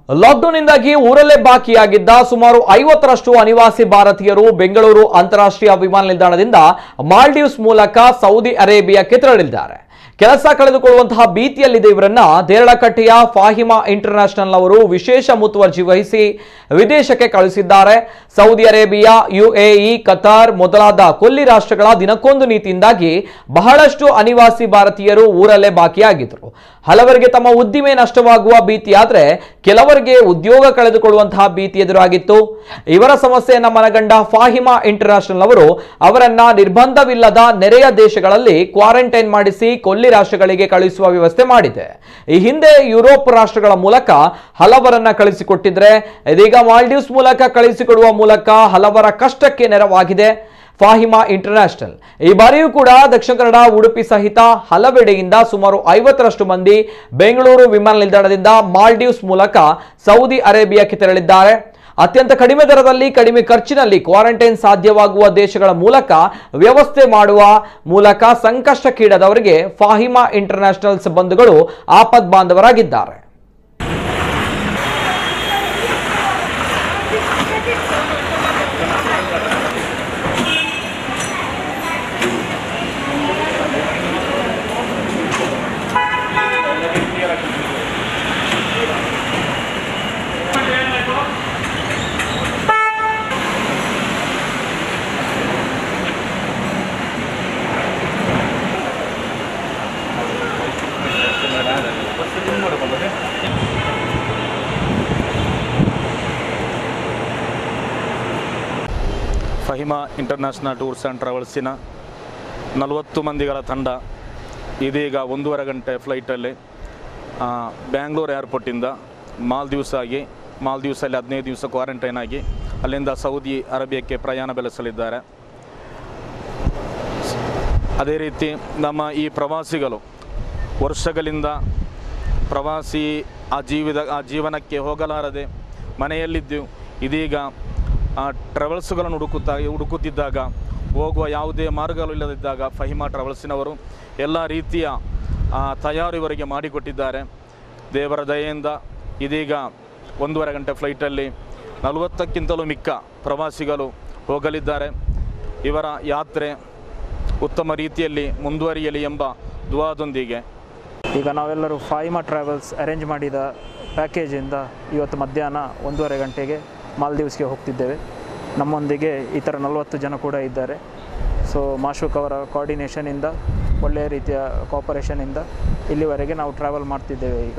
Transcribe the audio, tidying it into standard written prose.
ಲಾಕ್ಡೌನ್ನಿಂದಾಗಿ ಊರಲ್ಲೇ ಬಾಕಿಯಾಗಿದ್ದ ಸುಮಾರು 50ರಷ್ಟು ಅನಿವಾಸಿ ಭಾರತೀಯರು ಬೆಂಗಳೂರು ಅಂತಾರಾಷ್ಟ್ರೀಯ ವಿಮಾನ ನಿಲ್ದಾಣದಿಂದ ಮಾಲ್ಡೀವ್ಸ್ ಮೂಲಕ ಸೌದಿ ಅರೇಬಿಯಾಕ್ಕೆ ತೆರಳಿದ್ದಾರೆ. ಕೆಲಸ ಕಳೆದುಕೊಳ್ಳುವಂತಹ ಭೀತಿಯಲ್ಲಿದೆ ಇವರನ್ನ ದೇರಳಕಟ್ಟೆಯ ಫಾಹಿಮಾ ಇಂಟರ್ನ್ಯಾಷನಲ್ ಅವರು ವಿಶೇಷ ಮುತುವರ್ಜಿ ವಹಿಸಿ ವಿದೇಶಕ್ಕೆ ಕಳುಹಿಸಿದ್ದಾರೆ. ಸೌದಿ ಅರೇಬಿಯಾ, ಯುಎಇ, ಕತಾರ್ ಮೊದಲಾದ ಕೊಲ್ಲಿ ರಾಷ್ಟ್ರಗಳ ದಿನಕ್ಕೊಂದು ನೀತಿಯಿಂದಾಗಿ ಬಹಳಷ್ಟು ಅನಿವಾಸಿ ಭಾರತೀಯರು ಊರಲ್ಲೇ ಬಾಕಿಯಾಗಿದ್ದರು. ಹಲವರಿಗೆ ತಮ್ಮ ಉದ್ದಿಮೆ ನಷ್ಟವಾಗುವ ಭೀತಿಯಾದ್ರೆ ಕೆಲವರಿಗೆ ಉದ್ಯೋಗ ಕಳೆದುಕೊಳ್ಳುವಂತಹ ಭೀತಿ ಎದುರಾಗಿತ್ತು. ಇವರ ಸಮಸ್ಯೆಯನ್ನ ಮನಗಂಡ ಫಾಹಿಮಾ ಇಂಟರ್ನ್ಯಾಷನಲ್ ಅವರು ಅವರನ್ನ ನಿರ್ಬಂಧವಿಲ್ಲದ ನೆರೆಯ ದೇಶಗಳಲ್ಲಿ ಕ್ವಾರಂಟೈನ್ ಮಾಡಿಸಿ ಕೊಲ್ಲಿ ರಾಷ್ಟ್ರಗಳಿಗೆ ಕಳುಹಿಸುವ ವ್ಯವಸ್ಥೆ ಮಾಡಿದೆ. ಈ ಹಿಂದೆ ಯುರೋಪ್ ರಾಷ್ಟ್ರಗಳ ಮೂಲಕ ಹಲವರನ್ನ ಕಳಿಸಿಕೊಟ್ಟಿದ್ರೆ ಇದೀಗ ಮಾಲ್ಡೀವ್ಸ್ ಮೂಲಕ ಕಳಿಸಿಕೊಡುವ ಮೂಲಕ ಹಲವರ ಕಷ್ಟಕ್ಕೆ ನೆರವಾಗಿದೆ ಫಾಹಿಮಾ ಇಂಟರ್ನ್ಯಾಷನಲ್. ಈ ಬಾರಿಯೂ ಕೂಡ ದಕ್ಷಿಣ ಕನ್ನಡ, ಉಡುಪಿ ಸಹಿತ ಹಲವೆಡೆಯಿಂದ ಸುಮಾರು 50ರಷ್ಟು ಮಂದಿ ಬೆಂಗಳೂರು ವಿಮಾನ ನಿಲ್ದಾಣದಿಂದ ಮಾಲ್ಡೀವ್ಸ್ ಮೂಲಕ ಸೌದಿ ಅರೇಬಿಯಾಕ್ಕೆ ತೆರಳಿದ್ದಾರೆ. ಅತ್ಯಂತ ಕಡಿಮೆ ದರದಲ್ಲಿ ಕಡಿಮೆ ಖರ್ಚಿನಲ್ಲಿ ಕ್ವಾರಂಟೈನ್ ಸಾಧ್ಯವಾಗುವ ದೇಶಗಳ ಮೂಲಕ ವ್ಯವಸ್ಥೆ ಮಾಡುವ ಮೂಲಕ ಸಂಕಷ್ಟಕ್ಕೀಡಾದವರಿಗೆ ಫಾಹಿಮಾ ಇಂಟರ್ನ್ಯಾಷನಲ್ಸ್ ಬಂಧುಗಳು ಆಪದ್ ಬಾಂಧವರಾಗಿದ್ದಾರೆ. ಫಹಿಮಾ ಇಂಟರ್ನ್ಯಾಷನಲ್ ಟೂರ್ಸ್ ಆ್ಯಂಡ್ ಟ್ರಾವೆಲ್ಸಿನ 40 ಮಂದಿಗಳ ತಂಡ ಇದೀಗ 1.5 ಗಂಟೆ ಫ್ಲೈಟಲ್ಲಿ ಬ್ಯಾಂಗ್ಳೂರು ಏರ್ಪೋರ್ಟಿಂದ ಮಾಲ್ದೀವ್ಸಲ್ಲಿ 15 ದಿವಸ ಕ್ವಾರಂಟೈನ್ ಆಗಿ ಅಲ್ಲಿಂದ ಸೌದಿ ಅರೇಬಿಯಾಕ್ಕೆ ಪ್ರಯಾಣ ಬೆಳೆಸಲಿದ್ದಾರೆ. ಅದೇ ರೀತಿ ನಮ್ಮ ಈ ಪ್ರವಾಸಿಗಳು ವರ್ಷಗಳಿಂದ ಪ್ರವಾಸಿ ಆ ಜೀವನಕ್ಕೆ ಹೋಗಲಾರದೆ ಮನೆಯಲ್ಲಿದ್ದು ಇದೀಗ ಟ್ರಾವೆಲ್ಸ್ಗಳನ್ನು ಹುಡುಕುತ್ತಿದ್ದಾಗ ಹೋಗುವ ಯಾವುದೇ ಮಾರ್ಗಗಳಿಲ್ಲದಿದ್ದಾಗ ಫಹಿಮಾ ಟ್ರಾವೆಲ್ಸಿನವರು ಎಲ್ಲ ರೀತಿಯ ತಯಾರು ಇವರಿಗೆ ಮಾಡಿಕೊಟ್ಟಿದ್ದಾರೆ. ದೇವರ ದಯೆಯಿಂದ ಇದೀಗ 1.5 ಗಂಟೆ ಫ್ಲೈಟಲ್ಲಿ 40ಕ್ಕಿಂತಲೂ ಮಿಕ್ಕ ಪ್ರವಾಸಿಗಳು ಹೋಗಲಿದ್ದಾರೆ. ಇವರ ಯಾತ್ರೆ ಉತ್ತಮ ರೀತಿಯಲ್ಲಿ ಮುಂದುವರಿಯಲಿ ಎಂಬ ದುವಾದೊಂದಿಗೆ ಈಗ ನಾವೆಲ್ಲರೂ ಫಾಹಿಮಾ ಟ್ರಾವೆಲ್ಸ್ ಅರೇಂಜ್ ಮಾಡಿದ ಪ್ಯಾಕೇಜಿಂದ ಇವತ್ತು ಮಧ್ಯಾಹ್ನ 1.5 ಗಂಟೆಗೆ ಮಾಲ್ದೀವ್ಸ್ಗೆ ಹೋಗ್ತಿದ್ದೇವೆ. ನಮ್ಮೊಂದಿಗೆ ಈ ಥರ 40 ಜನ ಕೂಡ ಇದ್ದಾರೆ. ಸೊ ಮಾಶೂಕ್ ಅವರ ಕೋಆರ್ಡಿನೇಷನಿಂದ ಒಳ್ಳೆಯ ರೀತಿಯ ಕೋಆಪರೇಷನಿಂದ ಇಲ್ಲಿವರೆಗೆ ನಾವು ಟ್ರಾವೆಲ್ ಮಾಡ್ತಿದ್ದೇವೆ ಈಗ.